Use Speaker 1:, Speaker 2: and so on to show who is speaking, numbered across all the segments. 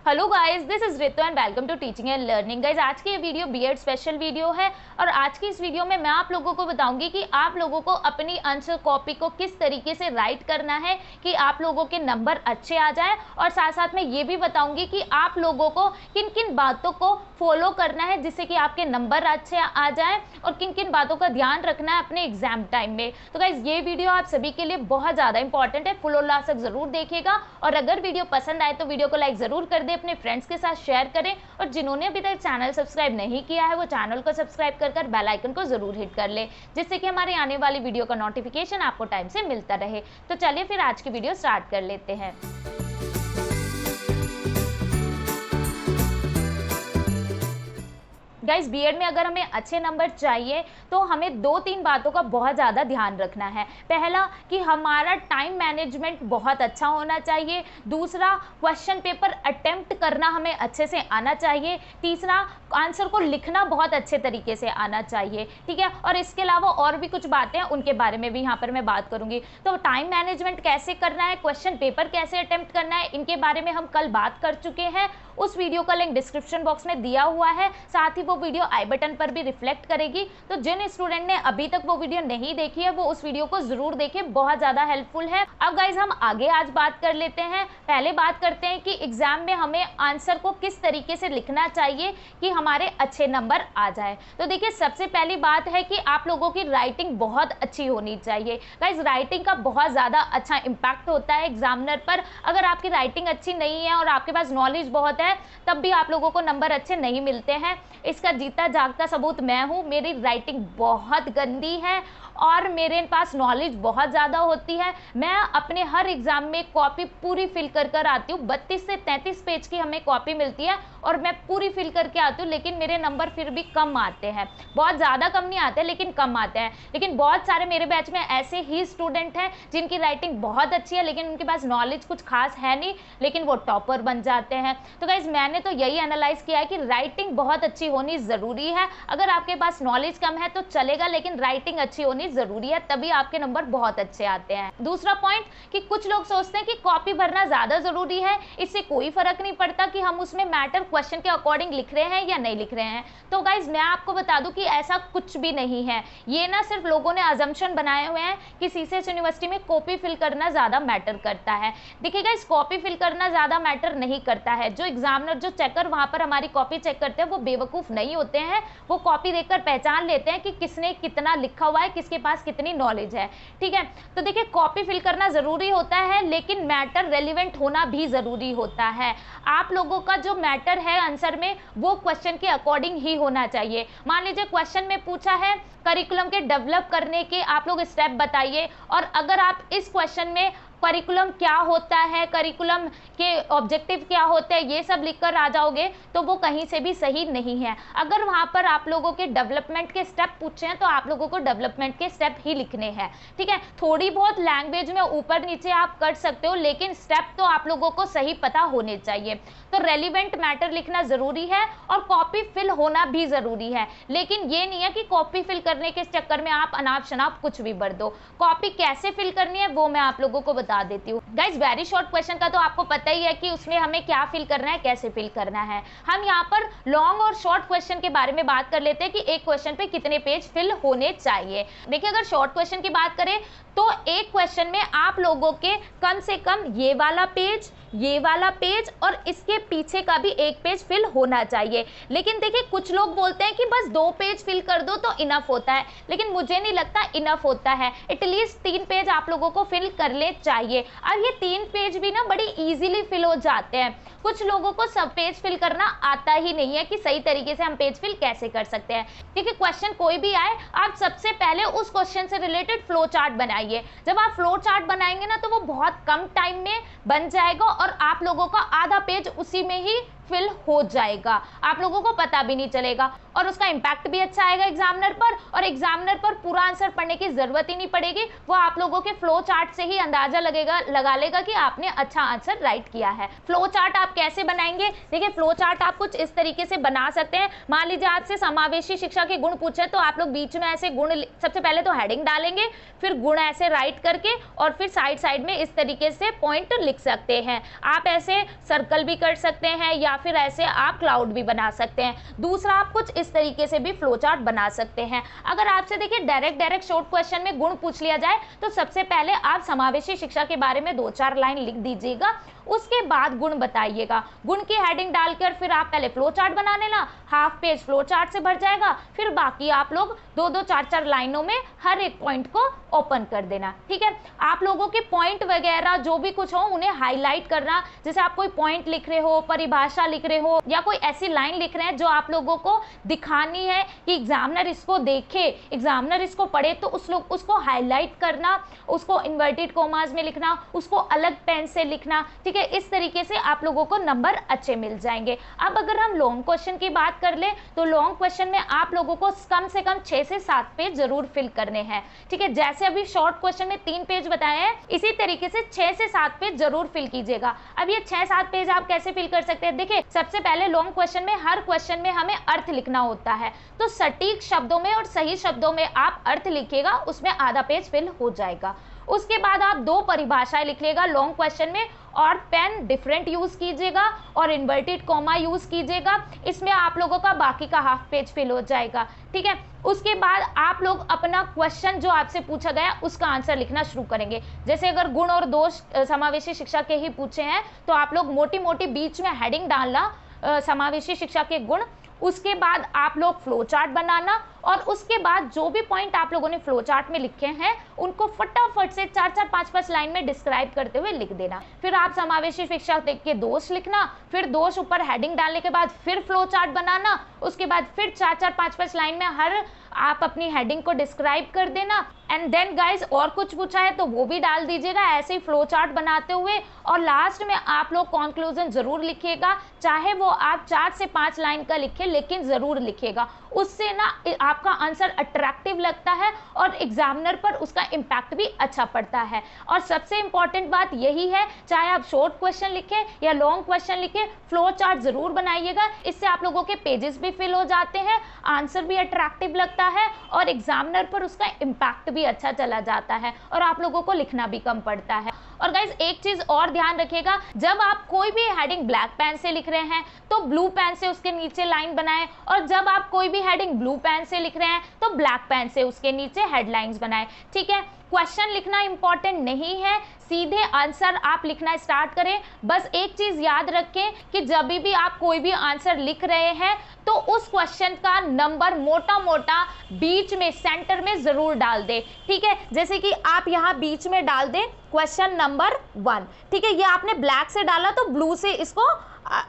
Speaker 1: Hello guys, this is Ritu and welcome to teaching and learning. Guys, आज की ये video BEd special video है और आज की इस वीडियो में मैं आप लोगों को बताऊंगी कि आप लोगों को अपनी आंसर कॉपी को किस तरीके से राइट करना है कि आप लोगों के नंबर अच्छे आ जाए, और साथ साथ में ये भी बताऊंगी कि आप लोगों को किन किन बातों को फॉलो करना है जिससे कि आपके नंबर अच्छे आ जाए और किन किन बातों का ध्यान रखना है अपने एग्जाम टाइम में। तो गाइस, ये वीडियो आप सभी के लिए बहुत ज़्यादा इंपॉर्टेंट है, फुल और लास्ट तक जरूर देखिएगा। और अगर वीडियो पसंद आए तो वीडियो को लाइक जरूर कर दे, अपने फ्रेंड्स के साथ शेयर करें, और जिन्होंने अभी तक चैनल सब्सक्राइब नहीं किया है वो चैनल को सब्सक्राइब कर बेल आइकन को जरूर हिट कर ले, जिससे कि हमारे आने वाली वीडियो का नोटिफिकेशन आपको टाइम से मिलता रहे। तो चलिए फिर आज की वीडियो स्टार्ट कर लेते हैं। गाइस, बीएड में अगर हमें अच्छे नंबर चाहिए तो हमें दो तीन बातों का बहुत ज़्यादा ध्यान रखना है। पहला कि हमारा टाइम मैनेजमेंट बहुत अच्छा होना चाहिए। दूसरा, क्वेश्चन पेपर अटेम्प्ट करना हमें अच्छे से आना चाहिए। तीसरा, आंसर को लिखना बहुत अच्छे तरीके से आना चाहिए। ठीक है, और इसके अलावा और भी कुछ बातें हैं, उनके बारे में भी यहाँ पर मैं बात करूँगी। तो टाइम मैनेजमेंट कैसे करना है, क्वेश्चन पेपर कैसे अटेम्प्ट करना है, इनके बारे में हम कल बात कर चुके हैं। उस वीडियो का लिंक डिस्क्रिप्शन बॉक्स में दिया हुआ है, साथ ही वो वीडियो आई बटन पर भी रिफ्लेक्ट करेगी। तो जिन स्टूडेंट ने अभी तक वो वीडियो नहीं देखी है वो उस वीडियो को जरूर देखें, बहुत ज़्यादा हेल्पफुल है। अब गाइज, हम आगे आज बात कर लेते हैं। पहले बात करते हैं कि एग्जाम में हमें आंसर को किस तरीके से लिखना चाहिए कि हमारे अच्छे नंबर आ जाए। तो देखिए, सबसे पहली बात है कि आप लोगों की राइटिंग बहुत अच्छी होनी चाहिए। गाइज, राइटिंग का बहुत ज़्यादा अच्छा इम्पैक्ट होता है एग्जामिनर पर। अगर आपकी राइटिंग अच्छी नहीं है और आपके पास नॉलेज बहुत है तब भी आप लोगों को नंबर अच्छे नहीं मिलते हैं। इसका जीता जागता सबूत मैं हूँ। मेरी राइटिंग बहुत गंदी है और मेरे पास नॉलेज बहुत ज़्यादा होती है। मैं अपने हर एग्ज़ाम में कॉपी पूरी फिल कर आती हूँ। 32 से 33 पेज की हमें कॉपी मिलती है और मैं पूरी फिल करके आती हूँ, लेकिन मेरे नंबर फिर भी कम आते हैं। बहुत ज़्यादा कम नहीं आते लेकिन कम आते हैं। लेकिन बहुत सारे मेरे बैच में ऐसे ही स्टूडेंट हैं जिनकी राइटिंग बहुत अच्छी है लेकिन उनके पास नॉलेज कुछ खास है नहीं, लेकिन वो टॉपर बन जाते हैं। तो गाइज, मैंने तो यही एनालाइज किया है कि राइटिंग बहुत अच्छी होनी ज़रूरी है। अगर आपके पास नॉलेज कम है तो चलेगा, लेकिन राइटिंग अच्छी होनी जरूरी है, तभी आपके नंबर बहुत अच्छे आते हैं। दूसरा पॉइंट कि कुछ लोग सोचते हैं कि कॉपी भरना ज्यादा जरूरी है, इससे कोई फर्क नहीं पड़ता कि हम उसमें मैटर क्वेश्चन के अकॉर्डिंग लिख रहे हैं या नहीं लिख रहे हैं। तो गाइज, मैं आपको बता दूं कि ऐसा कुछ भी नहीं है। ये ना सिर्फ लोगों ने अजम्पशन बनाए हुए हैं कि सीसीएस यूनिवर्सिटी में कॉपी फिल करना ज्यादा मैटर करता है। देखिए गाइज, कॉपी फिल करना ज्यादा मैटर नहीं करता है। जो एग्जामिनर, जो चेकर वहां पर हमारी कॉपी चेक करते हैं वो बेवकूफ नहीं होते हैं। वो कॉपी देखकर पहचान लेते हैं कि किसने कितना लिखा हुआ है, किसके पास कितनी नॉलेज है। ठीक है, तो देखिए, कॉपी फिल करना जरूरी होता है लेकिन मैटर रेलिवेंट होना भी जरूरी होता है। आप लोगों का जो मैटर है आंसर में वो क्वेश्चन के अकॉर्डिंग ही होना चाहिए। मान लीजिए क्वेश्चन में पूछा है करिकुलम के डेवलप करने के आप लोग स्टेप बताइए, और अगर आप इस क्वेश्चन में करिकुलम क्या होता है, करिकुलम के ऑब्जेक्टिव क्या होते हैं, ये सब लिखकर आ जाओगे तो वो कहीं से भी सही नहीं है। अगर वहाँ पर आप लोगों के डेवलपमेंट के स्टेप पूछे हैं तो आप लोगों को डेवलपमेंट के स्टेप ही लिखने हैं। ठीक है, थोड़ी बहुत लैंग्वेज में ऊपर नीचे आप कर सकते हो लेकिन स्टेप तो आप लोगों को सही पता होने चाहिए। तो रेलिवेंट मैटर लिखना जरूरी है और कॉपी फिल होना भी जरूरी है, लेकिन ये नहीं है कि कॉपी फिल करने के चक्कर में आप अनाप शनाप कुछ भी भर दो। कॉपी कैसे फिल करनी है वो मैं आप लोगों को बता देती हूँ। गाइज, वेरी शॉर्ट क्वेश्चन का तो आपको पता ही है कि उसमें हमें क्या फिल करना है, कैसे फिल करना है। हम यहाँ पर लॉन्ग और शॉर्ट क्वेश्चन के बारे में बात कर लेते हैं कि एक क्वेश्चन पे कितने पेज फिल होने चाहिए। देखिए, अगर शॉर्ट क्वेश्चन की बात करें तो एक क्वेश्चन में आप लोगों के कम से कम ये वाला पेज और इसके पीछे का भी एक पेज फिल होना चाहिए। लेकिन देखिए, कुछ लोग बोलते हैं कि बस 2 पेज फिल कर दो तो इनफ होता है, लेकिन मुझे नहीं लगता इनफ होता है। एटलीस्ट 3 पेज आप लोगों को फिल कर ले चाहिए। और ये 3 पेज भी ना बड़ी इजीली फिल हो जाते हैं। कुछ लोगों को सब पेज फिल करना आता ही नहीं है कि सही तरीके से हम पेज फिल कैसे कर सकते हैं। देखिए, क्वेश्चन कोई भी आए, आप सबसे पहले उस क्वेश्चन से रिलेटेड फ्लो चार्ट बनाइए। जब आप फ्लो चार्ट बनाएंगे ना तो वो बहुत कम टाइम में बन जाएगा और आप लोगों का आधा पेज उसी में ही फिल हो जाएगा, आप लोगों को पता भी नहीं चलेगा और उसका इंपैक्ट भी अच्छा आएगा एग्जामिनर पर, और एग्जामिनर पर पूरा आंसर पढ़ने की जरूरत ही नहीं पड़ेगी, वो आप लोगों के फ्लो चार्ट से ही अंदाजा लगा लेगा कि आपने अच्छा आंसर राइट किया है। फ्लो चार्ट आप कैसे बनाएंगे? देखिए, फ्लो चार्ट आप कुछ इस तरीके से बना सकते हैं। मान लीजिए आपसे समावेशी शिक्षा के गुण पूछे तो आप लोग बीच में ऐसे गुण, सबसे पहले तो हेडिंग डालेंगे, फिर गुण ऐसे राइट करके और फिर साइड साइड में इस तरीके से पॉइंट लिख सकते हैं। आप ऐसे सर्कल भी कर सकते हैं या फिर ऐसे आप क्लाउड भी बना सकते हैं। दूसरा, आप कुछ इस तरीके से भी फ्लो चार्ट बना सकते हैं। अगर आपसे देखिए डायरेक्ट शॉर्ट क्वेश्चन में गुण पूछ लिया जाए तो सबसे पहले आप समावेशी शिक्षा के बारे में 2-4 लाइन लिख दीजिएगा, उसके बाद गुण बताइएगा। गुण की हेडिंग डालकर फिर आप पहले फ्लो चार्ट बना लेना, हाफ पेज फ्लो चार्ट से भर जाएगा, फिर बाकी आप लोग 2-2, 4-4 लाइनों में हर एक पॉइंट को ओपन कर देना। ठीक है, आप लोगों के पॉइंट वगैरह जो भी कुछ हो उन्हें हाईलाइट करना, जैसे आप कोई पॉइंट लिख रहे हो, परिभाषा लिख रहे हो या कोई ऐसी लाइन लिख रहे हैं जो आप लोगों को दिखानी है कि एग्जामिनर इसको देखे, एग्जामिनर इसको पढ़े, तो उसको हाईलाइट करना, उसको इन्वर्टेड कोमास में लिखना, उसको अलग पेन से लिखना। ठीक है, इस तरीके से आप लोगों को नंबर अच्छे मिल जाएंगे। अब अगर हम लॉन्ग क्वेश्चन की बात कर ले तो लॉन्ग क्वेश्चन में आप लोगों को कम से कम 6 से 7 पेज जरूर फिल करने हैं। ठीक है, जैसे अभी शॉर्ट क्वेश्चन में 3 पेज बताए हैं, इसी तरीके से 6 से 7 पेज जरूर फिल कीजिएगा। अब ये 6-7 पेज आप कैसे फिल कर सकते हैं? देखिए, सबसे पहले लॉन्ग क्वेश्चन में हर क्वेश्चन में हमें अर्थ लिखना होता है, तो सटीक शब्दों में और सही शब्दों में आप अर्थ लिखिएगा, उसमें आधा पेज फिल हो जाएगा। उसके बाद आप 2 परिभाषाएं लिखिएगा लॉन्ग क्वेश्चन में, और पेन डिफरेंट यूज कीजिएगा और इन्वर्टेड कॉमा यूज कीजिएगा, इसमें आप लोगों का बाकी का हाफ पेज फिल हो जाएगा। ठीक है, उसके बाद आप लोग अपना क्वेश्चन जो आपसे पूछा गया उसका आंसर लिखना शुरू करेंगे। जैसे अगर गुण और दोष समावेशी शिक्षा के ही पूछे हैं तो आप लोग मोटी मोटी बीच में हेडिंग डालना समावेशी शिक्षा के गुण, उसके बाद आप लोग फ्लो चार्ट बनाना, और उसके बाद जो भी पॉइंट आप लोगों ने फ्लो चार्ट में लिखे हैं उनको फटाफट से 4-4, 5-5 लाइन में डिस्क्राइब करते हुए लिख देना। फिर आप समावेशी शिक्षा के दोष लिखना, फिर दोष ऊपर हेडिंग डालने के बाद फिर फ्लो चार्ट बनाना, उसके बाद फिर 4-4, 5-5 लाइन में हर आप अपनी हेडिंग को डिस्क्राइब कर देना। एंड देन गाइज और कुछ पूछा है तो वो भी डाल दीजिएगा ऐसे ही फ्लो चार्ट बनाते हुए, और लास्ट में आप लोग कंक्लूजन जरूर लिखिएगा, चाहे वो आप 4 से 5 लाइन का लिखे लेकिन जरूर लिखिएगा। उससे ना आपका आंसर अट्रैक्टिव लगता है और एग्जामिनर पर उसका इम्पैक्ट भी अच्छा पड़ता है। और सबसे इंपॉर्टेंट बात यही है, चाहे आप शॉर्ट क्वेश्चन लिखें या लॉन्ग क्वेश्चन लिखें, फ्लो चार्ट जरूर बनाइएगा, इससे आप लोगों के पेजेस भी फिल हो जाते हैं, आंसर भी अट्रैक्टिव लगता है और एग्जामिनर पर उसका इम्पैक्ट भी अच्छा चला जाता है और आप लोगों को लिखना भी कम पड़ता है। और गाइज एक चीज और ध्यान रखिएगा, जब आप कोई भी हेडिंग ब्लैक पेन से लिख रहे हैं तो ब्लू पेन से उसके नीचे लाइन बनाएं, और जब आप कोई भी हेडिंग ब्लू पेन से लिख रहे हैं तो ब्लैक पेन से उसके नीचे हेडलाइंस बनाएं। ठीक है, क्वेश्चन लिखना इंपॉर्टेंट नहीं है, सीधे आंसर आप लिखना स्टार्ट करें। बस एक चीज याद रखें कि जब भी आप कोई भी आंसर लिख रहे हैं तो उस क्वेश्चन का नंबर मोटा मोटा बीच में सेंटर में जरूर डाल दें। ठीक है, जैसे कि आप यहाँ बीच में डाल दें क्वेश्चन नंबर 1। ठीक है, ये आपने ब्लैक से डाला तो ब्लू से इसको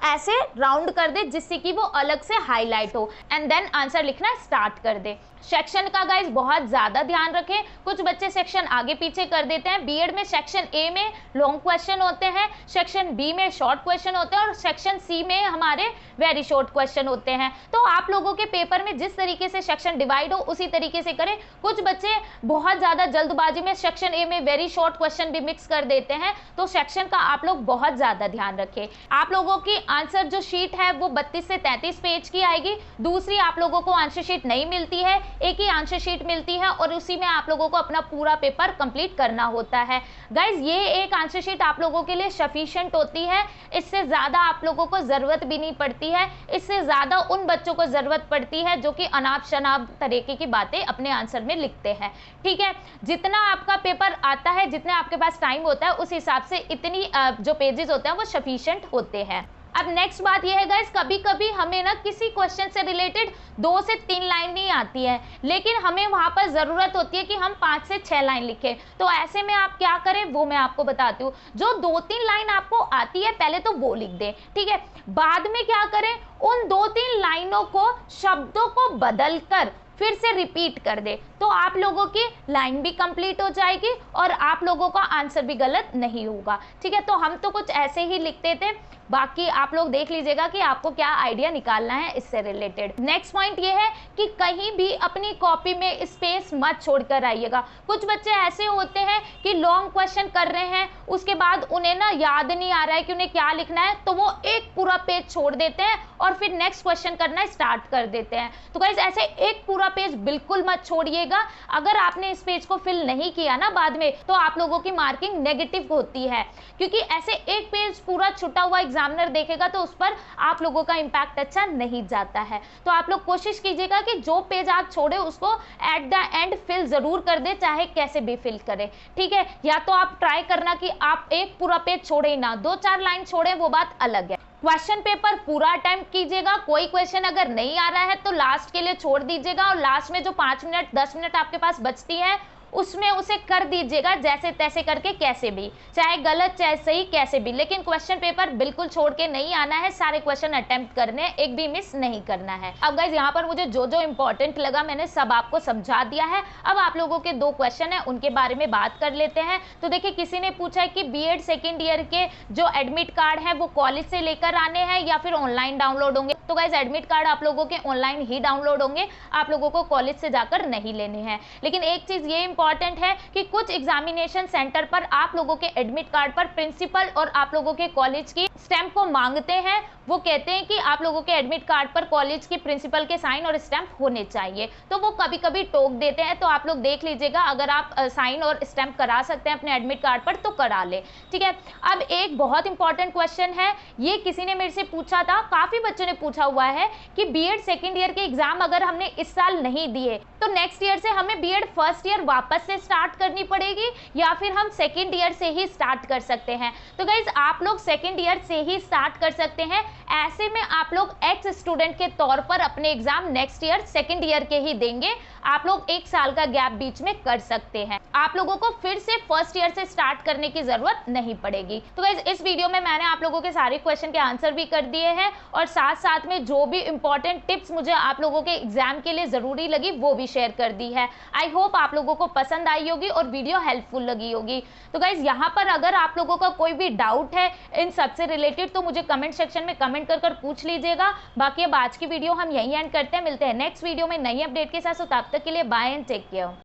Speaker 1: ऐसे राउंड कर दे जिससे कि वो अलग से हाईलाइट हो, एंड देन आंसर लिखना स्टार्ट कर दे। सेक्शन का गाइस बहुत ज्यादा ध्यान रखें, कुछ बच्चे सेक्शन आगे पीछे कर देते हैं। बीएड में सेक्शन ए में लॉन्ग क्वेश्चन होते हैं, सेक्शन बी में शॉर्ट क्वेश्चन होते हैं और सेक्शन सी में हमारे वेरी शॉर्ट क्वेश्चन होते हैं। तो आप लोगों के पेपर में जिस तरीके से सेक्शन डिवाइड हो उसी तरीके से करें। कुछ बच्चे बहुत ज्यादा जल्दबाजी में सेक्शन ए में वेरी शॉर्ट क्वेश्चन भी मिक्स कर देते हैं, तो सेक्शन का आप लोग बहुत ज्यादा ध्यान रखें। आप लोगों की आंसर जो शीट है वो 32 से 33 पेज की आएगी। दूसरी आप लोगों को आंसर शीट नहीं मिलती है, एक ही आंसर शीट मिलती है और उसी में आप लोगों को अपना पूरा पेपर कंप्लीट करना होता है। गाइज ये एक आंसर शीट आप लोगों के लिए सफिशिएंट होती है, इससे ज्यादा आप लोगों को जरूरत भी नहीं पड़ती है। इससे ज्यादा उन बच्चों को जरूरत पड़ती है जो कि अनाप शनाप तरीके की बातें अपने आंसर में लिखते हैं। ठीक है, जितना आपका पेपर आता है, जितने आपके पास टाइम होता है उस हिसाब से इतनी जो पेजेस होते हैं वो सफिशिएंट होते हैं। अब नेक्स्ट बात यह है गाइस, कभी कभी हमें ना किसी क्वेश्चन से रिलेटेड 2 से 3 लाइन नहीं आती है, लेकिन हमें वहां पर जरूरत होती है कि हम 5 से 6 लाइन लिखें। तो ऐसे में आप क्या करें वो मैं आपको बताती हूँ। जो 2-3 लाइन आपको आती है पहले तो वो लिख दें, ठीक है। बाद में क्या करें, उन 2-3 लाइनों को शब्दों को बदलकर फिर से रिपीट कर दे, तो आप लोगों की लाइन भी कंप्लीट हो जाएगी और आप लोगों का आंसर भी गलत नहीं होगा। ठीक है, तो हम तो कुछ ऐसे ही लिखते थे, बाकी आप लोग देख लीजिएगा कि आपको क्या आइडिया निकालना है इससे रिलेटेड। नेक्स्ट पॉइंट ये है कि कहीं भी अपनी कॉपी में स्पेस मत छोड़कर आइएगा। कुछ बच्चे ऐसे होते हैं कि लॉन्ग क्वेश्चन कर रहे हैं, उसके बाद उन्हें ना याद नहीं आ रहा है कि उन्हें क्या लिखना है, तो वो एक पूरा पेज छोड़ देते हैं और फिर नेक्स्ट क्वेश्चन करना स्टार्ट कर देते हैं। तो गाइस ऐसे एक पूरा पेज बिल्कुल मत छोड़िएगा। अगर आपने इस पेज को फिल नहीं किया ना बाद में, तो आप लोगों की मार्किंग नेगेटिव होती है, क्योंकि ऐसे एक पेज पूरा छुटा हुआ एग्जामिनर देखेगा तो उस पर आप लोगों का इंपैक्ट अच्छा नहीं जाता है। तो आप लोग कोशिश कीजिएगा कि जो पेज आप छोड़े उसको एट द एंड फिल जरूर कर दे, चाहे कैसे भी फिल करें। ठीक है, या तो आप ट्राई करना कि आप एक पूरा पेज छोड़े ही ना, 2-4 लाइन छोड़े, वो बात अलग है। क्वेश्चन पेपर पूरा अटेम्प्ट कीजिएगा। कोई क्वेश्चन अगर नहीं आ रहा है तो लास्ट के लिए छोड़ दीजिएगा और लास्ट में जो 5 मिनट 10 मिनट आपके पास बचती है उसमें उसे कर दीजिएगा जैसे तैसे करके, कैसे भी, चाहे गलत चाहे सही कैसे भी, लेकिन क्वेश्चन पेपर बिल्कुल छोड़ के नहीं आना है। सारे क्वेश्चन अटेम्प्ट करने हैं, एक भी मिस नहीं करना है। अब गाइज यहाँ पर मुझे जो जो इंपॉर्टेंट लगा मैंने सब आपको समझा दिया है। अब आप लोगों के 2 क्वेश्चन है उनके बारे में बात कर लेते हैं। तो देखिए, किसी ने पूछा है कि बीएड सेकेंड ईयर के जो एडमिट कार्ड है वो कॉलेज से लेकर आने हैं या फिर ऑनलाइन डाउनलोड होंगे। तो गाइज एडमिट कार्ड आप लोगों के ऑनलाइन ही डाउनलोड होंगे, आप लोगों को कॉलेज से जाकर नहीं लेने हैं। लेकिन एक चीज ये इंपॉर्टेंट है कि कुछ एग्जामिनेशन सेंटर पर आप लोगों के एडमिट कार्ड पर प्रिंसिपल और आप लोगों के कॉलेज की स्टैंप को मांगते हैं। वो कहते हैं कि आप लोगों के एडमिट कार्ड पर कॉलेज की प्रिंसिपल के साइन और स्टैंप होने चाहिए, तो वो कभी कभी टोक देते हैं। तो आप लोग देख लीजिएगा, अगर आप साइन और स्टैंप करा सकते हैं अपने एडमिट कार्ड पर तो करा ले। ठीक है, अब एक बहुत इंपॉर्टेंट क्वेश्चन है, ये किसी ने मेरे से पूछा था, काफी बच्चों ने पूछा हुआ है कि बीएड सेकेंड ईयर के एग्जाम अगर हमने इस साल नहीं दिए तो नेक्स्ट ईयर से हमें बीएड फर्स्ट ईयर वापस से स्टार्ट करनी पड़ेगी या फिर हम सेकेंड ईयर से ही स्टार्ट कर सकते हैं। तो गाइज आप लोग सेकेंड ईयर से ही स्टार्ट कर सकते हैं। ऐसे में आप लोग एक्स स्टूडेंट के तौर पर अपने exam next year second year के ही देंगे। आप लोग 1 साल का गैप बीच में कर सकते हैं, आप लोगों को फिर से फर्स्ट ईयर से स्टार्ट करने की जरूरत नहीं पड़ेगी। तो गाइज इस वीडियो में मैंने आप लोगों के सारे क्वेश्चन के आंसर भी कर दिए हैं और साथ साथ में जो भी इंपॉर्टेंट टिप्स मुझे आप लोगों के एग्जाम के लिए जरूरी लगी वो भी शेयर कर दी है। आई होप आप लोगों को पसंद आई होगी और वीडियो हेल्पफुल लगी होगी। तो गाइज यहाँ पर अगर आप लोगों का कोई भी डाउट है इन सबसे रिलेटेड तो मुझे कमेंट सेक्शन में कमेंट कर पूछ लीजिएगा। बाकी अब आज की वीडियो हम यहीं एंड करते हैं, मिलते हैं नेक्स्ट वीडियो में नई अपडेट के साथ। तब तक के लिए बाय एंड टेक केयर।